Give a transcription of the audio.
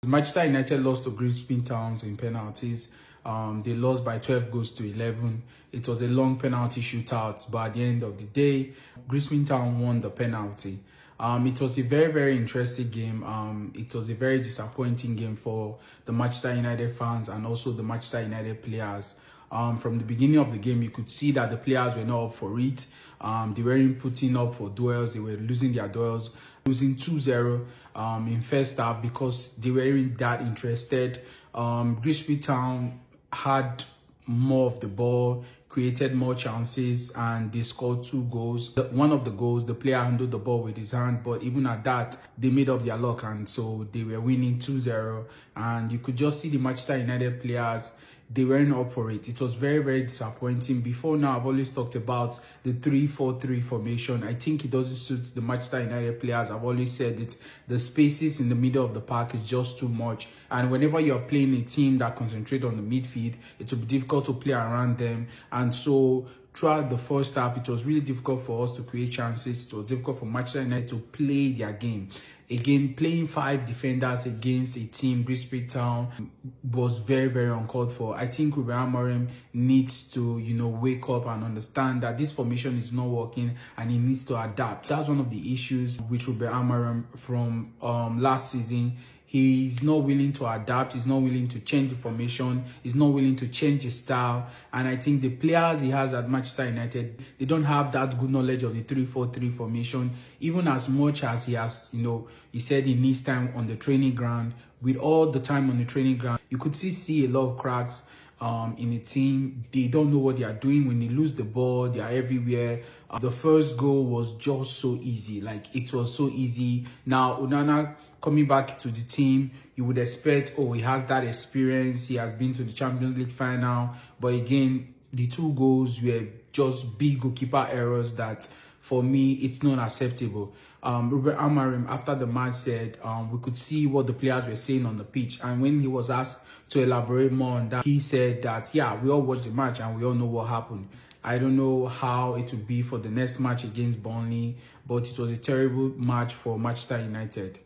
Manchester United lost to Grimsby Town in penalties. They lost by 12 goals to 11. It was a long penalty shootout, but at the end of the day, Grimsby Town won the penalty. It was a very, very interesting game. It was a very disappointing game for the Manchester United fans and also the Manchester United players. From the beginning of the game, you could see that the players were not up for it. They weren't putting up for duels. They were losing their duels, losing 2-0 in first half because they weren't that interested. Grimsby Town had more of the ball, created more chances, and they scored 2 goals. One of the goals, the player handled the ball with his hand, but even at that, they made up their luck, and so they were winning 2-0. And you could just see the Manchester United players, they weren't up for it. It was very, very disappointing. Before now, I've always talked about the 3-4-3 formation. I think it doesn't suit the Manchester United players. I've always said it. The spaces in the middle of the park is just too much. And whenever you're playing a team that concentrates on the midfield, it will be difficult to play around them. And so throughout the first half, it was really difficult for us to create chances. It was difficult for Manchester United to play their game. Again, playing 5 defenders against a team, Grimsby Town, was very, very uncalled for. I think Ruben Amorim needs to, wake up and understand that this formation is not working and he needs to adapt. That's one of the issues with Ruben Amorim from last season. He's not willing to adapt. He's not willing to change the formation. He's not willing to change his style. And I think the players he has at Manchester United, they don't have that good knowledge of the 3-4-3 formation, even as much as he has, he said he needs time on the training ground. With all the time on the training ground, you could see a lot of cracks in the team. They don't know what they are doing. When they lose the ball, they are everywhere. The first goal was just so easy. Like, it was so easy. Now, Onana coming back to the team, you would expect, he has that experience. He has been to the Champions League final. But again, the 2 goals were just big goalkeeper errors that, for me, it's not acceptable. Ruben Amorim, after the match, said we could see what the players were saying on the pitch. And when he was asked to elaborate more on that, he said that, yeah, we all watched the match and we all know what happened. I don't know how it will be for the next match against Burnley, but it was a terrible match for Manchester United.